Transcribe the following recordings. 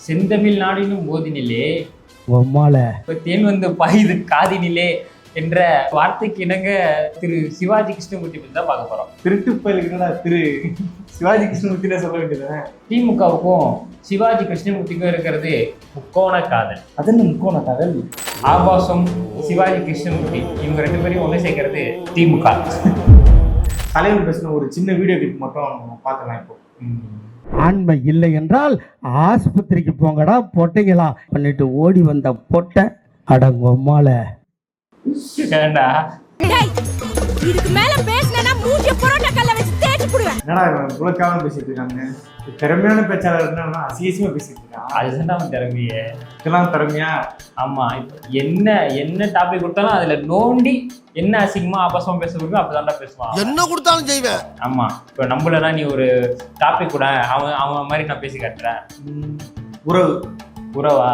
செந்தமிழ் நாடினும் போதினிலே உம்மால தேன் வந்து பாயுது காதினிலே என்ற வார்த்தைக்கு இணங்க திரு சிவாஜி கிருஷ்ணமூர்த்தி பற்றி தான் பார்க்க போறோம். திருட்டு பயலுக்குன்னா திரு சிவாஜி கிருஷ்ணமூர்த்தினே சொல்ல வேண்டியது. திமுகவுக்கும் சிவாஜி கிருஷ்ணமூர்த்திக்கும் இருக்கிறது முக்கோண காதல். அது என்ன முக்கோண காதல்? ஆபாசம் சிவாஜி கிருஷ்ணமூர்த்தி இவங்க ரெண்டு பேரையும் ஒன்று சேர்க்கறது திமுக. தலைவர் பேசின ஒரு சின்ன வீடியோ கிளிப் மட்டும் பார்த்துக்கலாம். இப்போ ஆண்மை இல்லை என்றால் ஆஸ்பத்திரிக்கு போங்கடா பொட்டைங்களா பண்ணிட்டு ஓடி வந்த பொட்டை அடங்கும்மால. ஏண்டா இதுக்கு மேல பேசினா மூஞ்சிய புரோட்டா கல்ல வச்சு தேய்ச்சி போடுவேன். என்னடா உலக்காக பேசிட்டு இருக்காங்க. திறமையான பேச்சாளர் என்னன்னா அசியசியமா பேசிட்டு இருக்கான். அதுதான் அவன் திறமையே. இதெல்லாம் திறமையா? ஆமா, என்ன டாபிக் கொடுத்தாலும் அதுல நோண்டி என்ன அசிங்கமா ஆபாசமா பேச முடியுமோ அப்பதான்டா பேசுவான். என்ன கொடுத்தாலும் செய்வேன். ஆமா, இப்ப நம்மளனா நீ ஒரு டாபிக் கூட அவன் மாதிரி நான் பேசி காட்டுறேன். உறவு. உறவா?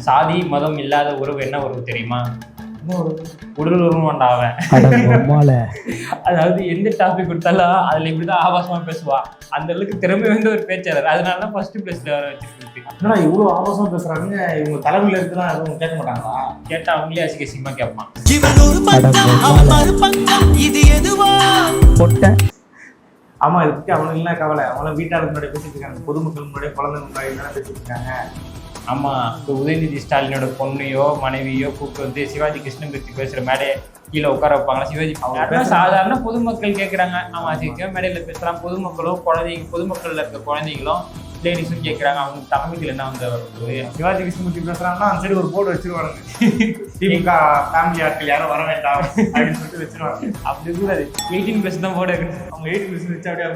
சாதி மதம் இல்லாத உறவு என்ன உறவு தெரியுமா? உடல் உருவாண்டா அவன். அதாவது எந்த டாபிக் கொடுத்தாலும் அதுல இப்படிதான் ஆபாசமா பேசுவா. அந்த அளவுக்கு திறமை வந்து ஒரு பேச்சாளர். அதனாலதான் ஃபர்ஸ்ட் பிளேஸ்ல வர வச்சிருக்கு. என்னடா இவ்வளவு ஆபாசமா பேசுறாங்க. இவங்க தலைமையில இருக்குதான் எதுவும் கேட்க மாட்டாங்களா? கேட்டா அவங்களே அசிங்கமா கேட்பான். ஆமா, இதை பத்தி அவனுக்கு என்ன கவலை? அவனும் வீட்டாளர் முன்னாடி பேசிட்டு இருக்காங்க, பொதுமக்கள் முன்னாடி குழந்தைங்க முன்னாடி என்ன பேசிட்டு இருக்காங்க. ஆமா, இப்போ உதயநிதி ஸ்டாலினோட பொண்ணையோ மனைவியோ கூப்பிட்டு வந்து சிவாஜி கிருஷ்ணமூர்த்தி பேசுற மேடையை கீழே உட்கார வைப்பாங்களா? சிவாஜி சாதாரண பொதுமக்கள் கேட்கறாங்க. ஆமா, சிவா மேடையில பேசுறான். பொதுமக்கள்ல இருக்க குழந்தைங்களும் லேடிஸும் கேட்கறாங்க. அவங்க தமிழ் என்ன வந்து சிவாஜி கிருஷ்ணமூர்த்தி பேசுறாங்கன்னா அந்த சைடு ஒரு போர்டு வச்சிருவாங்க, திமுக ஃபேமிலி ஆட்கள் யாரும் வர வேண்டாம் அப்படின்னு சொல்லிட்டு வச்சிருவாங்க. அப்படி கூடாது, 18+ தான் போர்டு. அவங்க 18+ வச்சு அப்படியே